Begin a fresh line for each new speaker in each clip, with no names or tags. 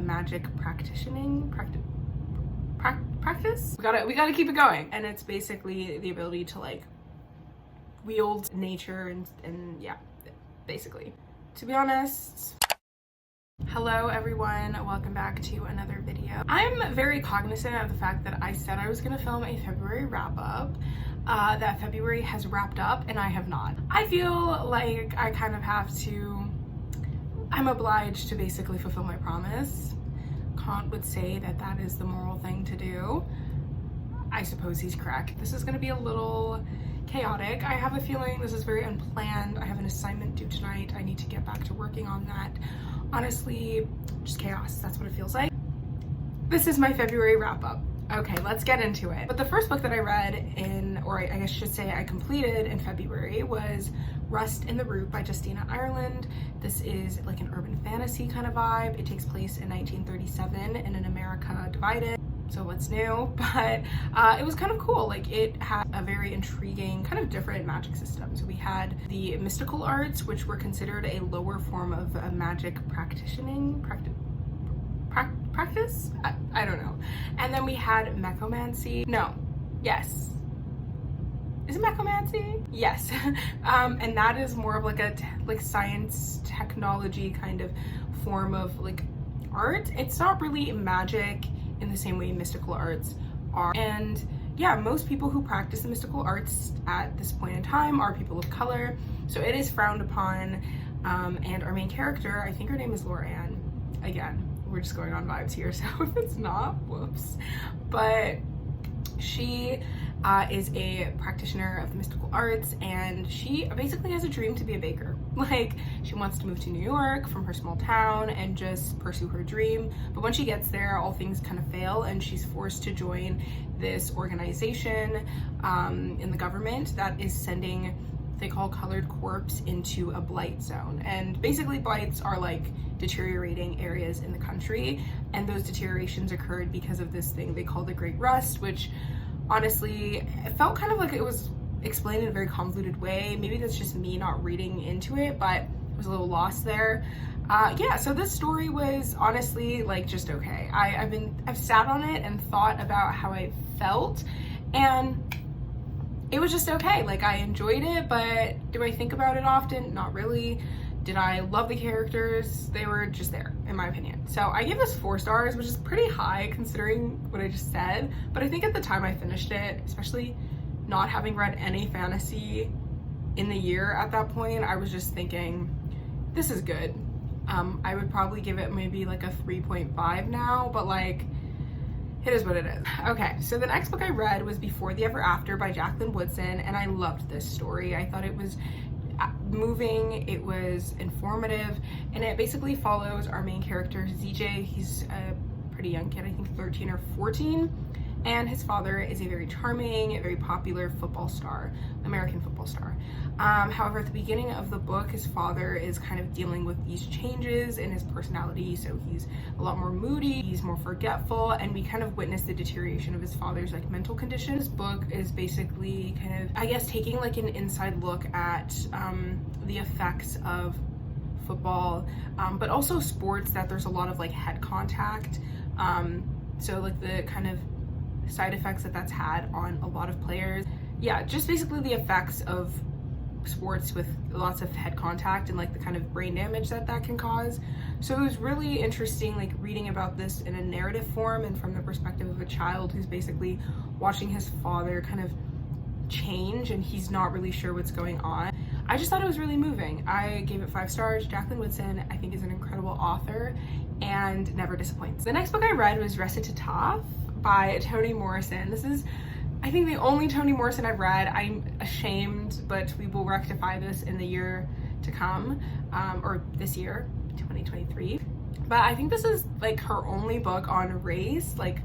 magic practice. We gotta keep it going. And it's basically the ability to like wield nature and yeah, basically. To be honest, hello everyone, welcome back to another video. I'm very cognizant of the fact that I said I was gonna film a February wrap-up. That February has wrapped up and I have not. I feel like I kind of have to, I'm obliged to basically fulfill my promise. Kant would say that that is the moral thing to do. I suppose he's correct. This is gonna be a little chaotic. I have a feeling this is very unplanned. I have an assignment due tonight. I need to get back to working on that. Honestly, just chaos. That's what it feels like. This is my February wrap-up. Okay, let's get into it. But the first book that I read in, or I guess I should say I completed in February, was Rust in the Root by Justina Ireland. This is like an urban fantasy kind of vibe. It takes place in 1937 in an America divided. So what's new? But it was kind of cool. Like, it had a very intriguing, kind of different magic system. So we had the mystical arts, which were considered a lower form of magic practice. I don't know. And then we had mechomancy. No, yes. Is it mechomancy? Yes. And that is more of like a science technology kind of form of like art. It's not really magic in the same way mystical arts are. And yeah, most people who practice the mystical arts at this point in time are people of color. So it is frowned upon. And our main character, I think her name is Laura Ann. Again, we're just going on vibes here, so if it's not, whoops. But she is a practitioner of the mystical arts, and she basically has a dream to be a baker. Like, she wants to move to New York from her small town and just pursue her dream. But when she gets there, all things kind of fail, and she's forced to join this organization in the government that is sending, they call colored corpse, into a blight zone. And basically blights are like deteriorating areas in the country, and those deteriorations occurred because of this thing they call the Great Rust, which honestly, it felt kind of like it was explained in a very convoluted way. Maybe that's just me not reading into it, but I was a little lost there. Yeah, so this story was honestly like just okay. I've sat on it and thought about how I felt, and it was just okay. Like, I enjoyed it, but do I think about it often? Not really. Did I love the characters? They were just there, in my opinion. So I gave this 4 stars, which is pretty high considering what I just said. But I think at the time I finished it, especially not having read any fantasy in the year at that point, I was just thinking, this is good. I would probably give it maybe like a 3.5 now, but like, it is what it is. Okay, so the next book I read was Before the Ever After by Jacqueline Woodson, and I loved this story. I thought it was moving, it was informative, and it basically follows our main character, ZJ. He's a pretty young kid, I think 13 or 14, and his father is a very charming, very popular football star, American football star. However, at the beginning of the book, his father is kind of dealing with these changes in his personality, so he's a lot more moody, he's more forgetful, and we kind of witness the deterioration of his father's like mental condition. This book is basically kind of, I guess, taking like an inside look at the effects of football, but also sports that there's a lot of like head contact, so like the kind of side effects that that's had on a lot of players. Yeah, just basically the effects of sports with lots of head contact and like the kind of brain damage that that can cause. So it was really interesting, like reading about this in a narrative form and from the perspective of a child who's basically watching his father kind of change and he's not really sure what's going on. I just thought it was really moving. I gave it 5 stars. Jacqueline Woodson, I think, is an incredible author and never disappoints. The next book I read was Recitative by Toni Morrison. This is, I think, the only Toni Morrison I've read. I'm ashamed, but we will rectify this in the year to come, or this year, 2023. But I think this is like her only book on race, like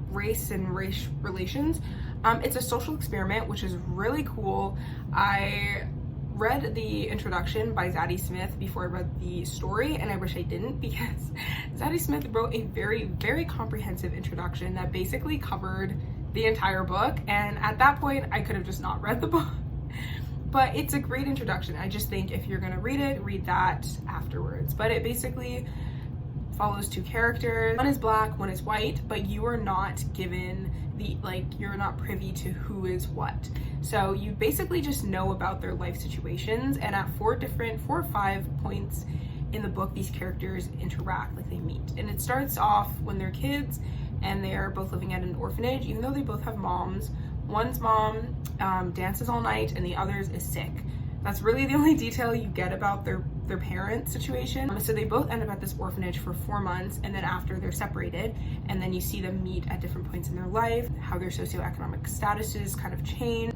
race and race relations. It's a social experiment, which is really cool. I read the introduction by Zadie Smith before I read the story, and I wish I didn't, because Zadie Smith wrote a very, very comprehensive introduction that basically covered the entire book, and at that point I could have just not read the book. But it's a great introduction. I just think if you're gonna read it, read that afterwards. But it basically follows two characters. One is black, one is white, but you are not given you're not privy to who is what. So you basically just know about their life situations, and at 4 or 5 points in the book, these characters interact, like they meet. And it starts off when they're kids and they're both living at an orphanage, even though they both have moms. One's mom dances all night and the other's is sick. That's really the only detail you get about their parent situation. So they both end up at this orphanage for 4 months, and then after they're separated, and then you see them meet at different points in their life, how their socioeconomic statuses kind of change.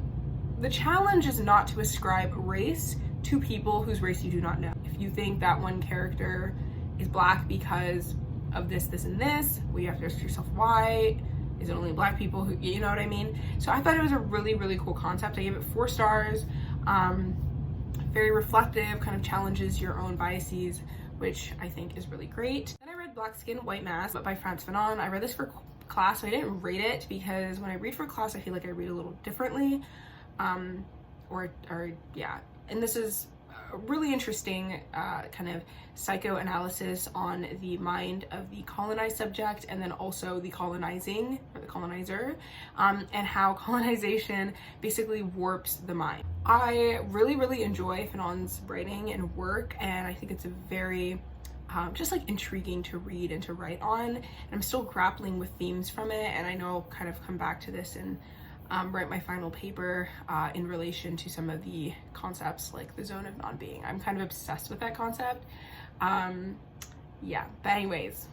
The challenge is not to ascribe race to people whose race you do not know. If you think that one character is black because of this, this, and this, well, you have to ask yourself why. Is it only black people who, you know what I mean? So I thought it was a really, really cool concept. I gave it 4 stars. Very reflective, kind of challenges your own biases, which I think is really great. Then I read Black Skin, White Mask by Frantz Fanon. I read this for class, so I didn't rate it because when I read for class, I feel like I read a little differently. Yeah. And this is a really interesting kind of psychoanalysis on the mind of the colonized subject, and then also the colonizing, or the colonizer, and how colonization basically warps the mind. I really, really enjoy Fanon's writing and work, and I think it's a very just like intriguing to read and to write on. And I'm still grappling with themes from it, and I know I'll kind of come back to this and write my final paper in relation to some of the concepts like the zone of non-being. I'm kind of obsessed with that concept. Yeah, but anyways,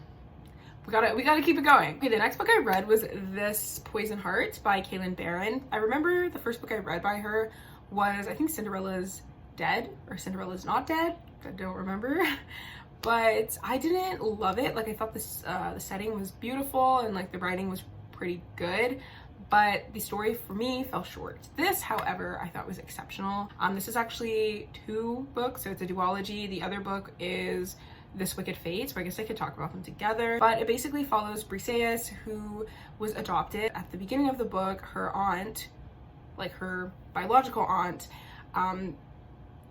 we gotta keep it going. Okay, the next book I read was This Poison Heart by Kaylin Barron. I remember the first book I read by her was, I think, Cinderella's Dead or Cinderella's Not Dead. I don't remember. But I didn't love it. Like, I thought this the setting was beautiful and like the writing was pretty good, but the story for me fell short. This, however, I thought was exceptional. This is actually 2 books, so it's a duology. The other book is This Wicked Fate, so I guess I could talk about them together. But it basically follows Briseis, who was adopted. At the beginning of the book, her aunt, like her biological aunt,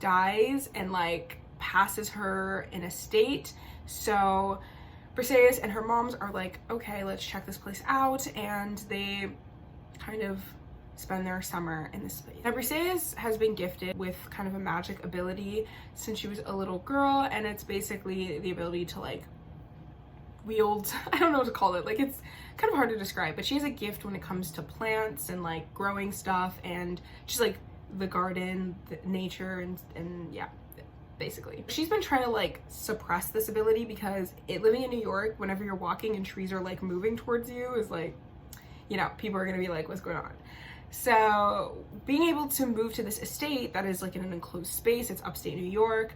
dies and like passes her an estate. So Briseis and her moms are like, okay, let's check this place out, and they kind of spend their summer in this place. Now, Briseis has been gifted with kind of a magic ability since she was a little girl, and it's basically the ability to like wield, I don't know what to call it, like it's kind of hard to describe, but she has a gift when it comes to plants and like growing stuff, and she's like the garden, the nature, and yeah, basically. She's been trying to like suppress this ability because living in New York, whenever you're walking and trees are like moving towards you, is like, you know, people are gonna be like, what's going on? So being able to move to this estate that is like in an enclosed space, it's upstate New York,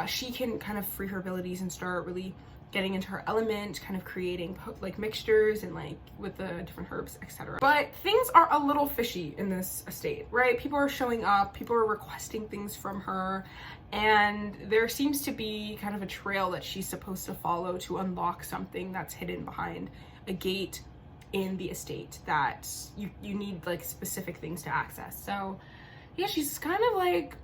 she can kind of free her abilities and start really getting into her element, kind of creating like mixtures and like with the different herbs, etc. But things are a little fishy in this estate, right? People are showing up, people are requesting things from her, and there seems to be kind of a trail that she's supposed to follow to unlock something that's hidden behind a gate in the estate that you need like specific things to access. So yeah, she's kind of like,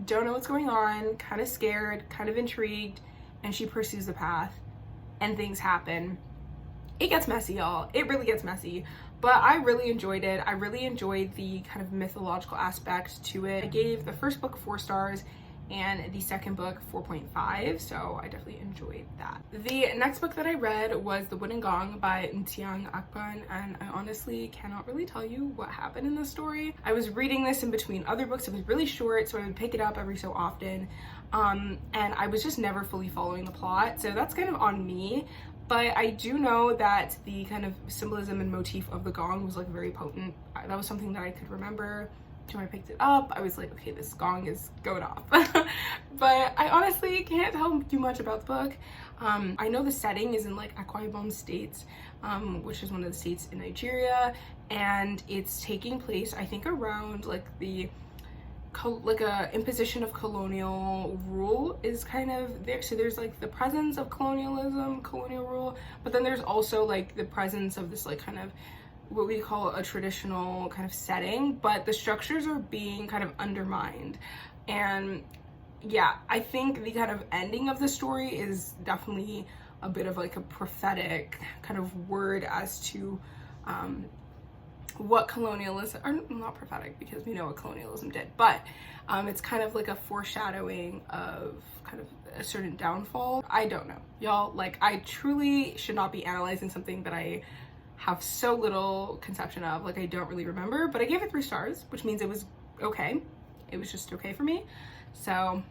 don't know what's going on, kind of scared, kind of intrigued, and she pursues the path and things happen. It gets messy, y'all. It really gets messy, but I really enjoyed it. I really enjoyed the kind of mythological aspect to it. I gave the first book 4 stars and the second book 4.5, so I definitely enjoyed that. The next book that I read was The Wooden Gong by Ntiang Akpan, and I honestly cannot really tell you what happened in the story. I was reading this in between other books. It was really short, so I would pick it up every so often, and I was just never fully following the plot, so that's kind of on me. But I do know that the kind of symbolism and motif of the gong was like very potent. That was something that I could remember. When I picked it up, I was like, okay, this gong is going off. But I honestly can't tell too much about the book. I know the setting is in like Akwa Ibom States, which is one of the states in Nigeria, and it's taking place, I think, around like the imposition of colonial rule is kind of there. So there's like the presence of colonial rule, but then there's also like the presence of this like kind of what we call a traditional kind of setting, but the structures are being kind of undermined. And yeah, I think the kind of ending of the story is definitely a bit of like a prophetic kind of word as to what colonialism, or not prophetic because we know what colonialism did, but it's kind of like a foreshadowing of kind of a certain downfall. I don't know, y'all. Like, I truly should not be analyzing something that I have so little conception of. Like, I don't really remember, but I gave it 3 stars, which means it was okay. It was just okay for me. So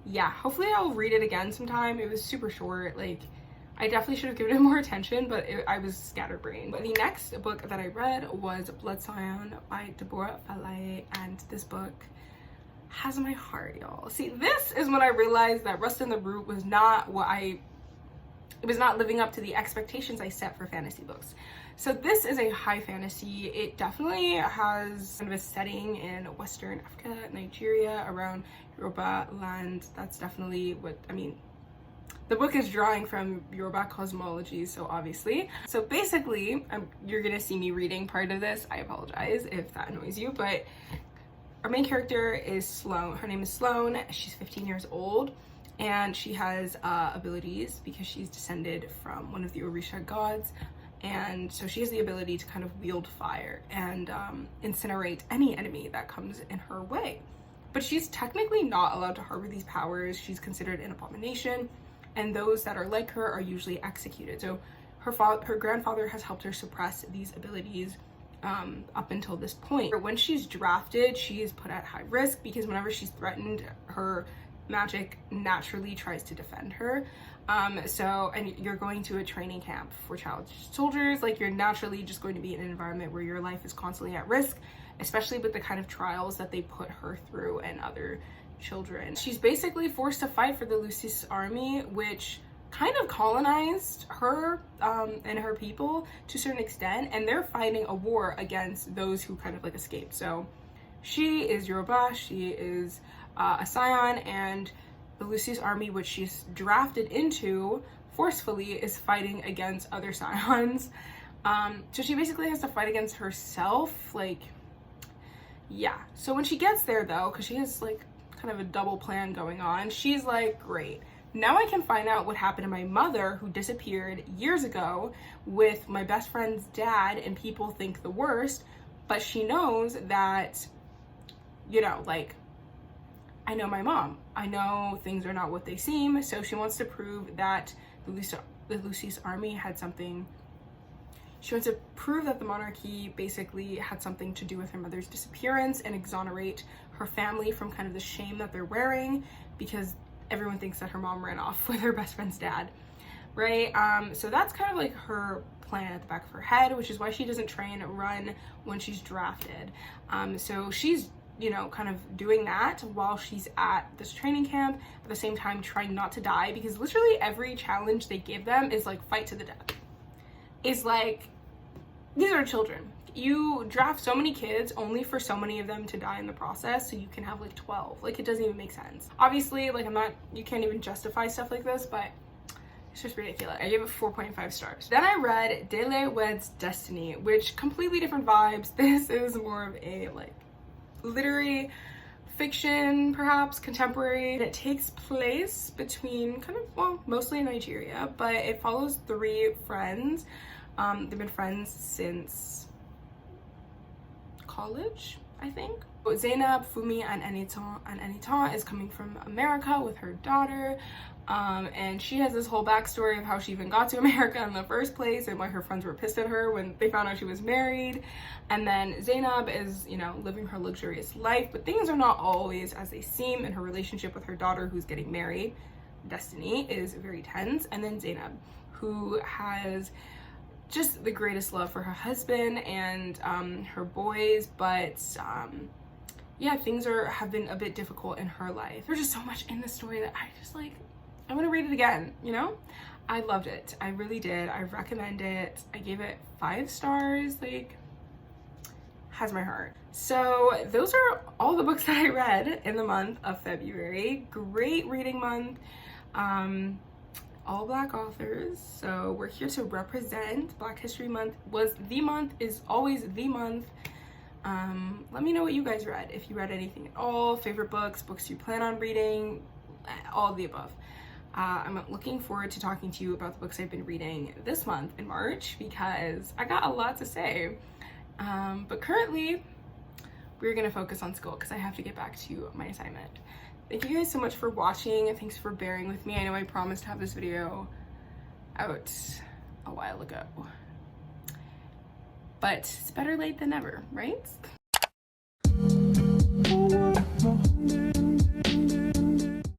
yeah, hopefully I'll read it again sometime. It was super short. Like, I definitely should have given it more attention, but I was scatterbrained. But the next book that I read was Blood Scion by Deborah Falaye, and this book has my heart, y'all. See, this is when I realized that Rust in the Root was not it was not living up to the expectations I set for fantasy books. So this is a high fantasy. It definitely has kind of a setting in Western Africa, Nigeria, around Yoruba land. That's definitely what, I mean, the book is drawing from Yoruba cosmology, so obviously. So basically, you're gonna see me reading part of this. I apologize if that annoys you, but our main character is Sloane. Her name is Sloane. She's 15 years old, and she has abilities because she's descended from one of the Orisha gods. And so she has the ability to kind of wield fire and incinerate any enemy that comes in her way. But she's technically not allowed to harbor these powers. She's considered an abomination, and those that are like her are usually executed. So her grandfather has helped her suppress these abilities up until this point. When she's drafted, she is put at high risk because whenever she's threatened, her magic naturally tries to defend her. And you're going to a training camp for child soldiers. Like, you're naturally just going to be in an environment where your life is constantly at risk, especially with the kind of trials that they put her through and other children. She's basically forced to fight for the Lucis army, which kind of colonized her and her people to a certain extent, and they're fighting a war against those who kind of like escaped. So she is Yoruba, she is a scion, and the Lucis army, which she's drafted into forcefully, is fighting against other scions. So she basically has to fight against herself. Like, yeah. So when she gets there though, because she has like kind of a double plan going on, she's like, great, now I can find out what happened to my mother, who disappeared years ago with my best friend's dad, and people think the worst, but she knows that, you know, like, I know my mom. I know things are not what they seem. So she wants to prove that the Lucis army had something. She wants to prove that the monarchy basically had something to do with her mother's disappearance and exonerate her family from kind of the shame that they're wearing, because everyone thinks that her mom ran off with her best friend's dad, right? So that's kind of like her plan at the back of her head, which is why she doesn't train and run when she's drafted. So she's, you know, kind of doing that while she's at this training camp, at the same time trying not to die, because literally every challenge they give them is like fight to the death. It's like, these are children. You draft so many kids only for so many of them to die in the process, so you can have like 12. Like, it doesn't even make sense. Obviously, like, you can't even justify stuff like this, but it's just ridiculous. I gave it 4.5 stars. Then I read Dele Weds Destiny, which completely different vibes. This is more of a like literary fiction, perhaps contemporary. It takes place between kind of, well, mostly in Nigeria, but it follows 3 friends. They've been friends since college, I think. Zainab, Fumi, and Enitan. And Enitan is coming from America with her daughter. And she has this whole backstory of how she even got to America in the first place and why her friends were pissed at her when they found out she was married. And then Zainab is, you know, living her luxurious life, but things are not always as they seem, and her relationship with her daughter, who's getting married, Destiny, is very tense. And then Zainab, who has just the greatest love for her husband and her boys, but yeah, things have been a bit difficult in her life. There's just so much in the story that I just like, I want to read it again, you know? I loved it. I really did. I recommend it. I gave it 5 stars. Like, has my heart. So those are all the books that I read in the month of February. Great reading month. All Black authors. So we're here to represent. Black History Month was the month, is always the month. Let me know what you guys read. If you read anything at all, favorite books, books you plan on reading, all of the above. I'm looking forward to talking to you about the books I've been reading this month in March because I got a lot to say. But currently, we're gonna focus on school because I have to get back to my assignment. Thank you guys so much for watching and thanks for bearing with me. I know I promised to have this video out a while ago, but it's better late than never, right?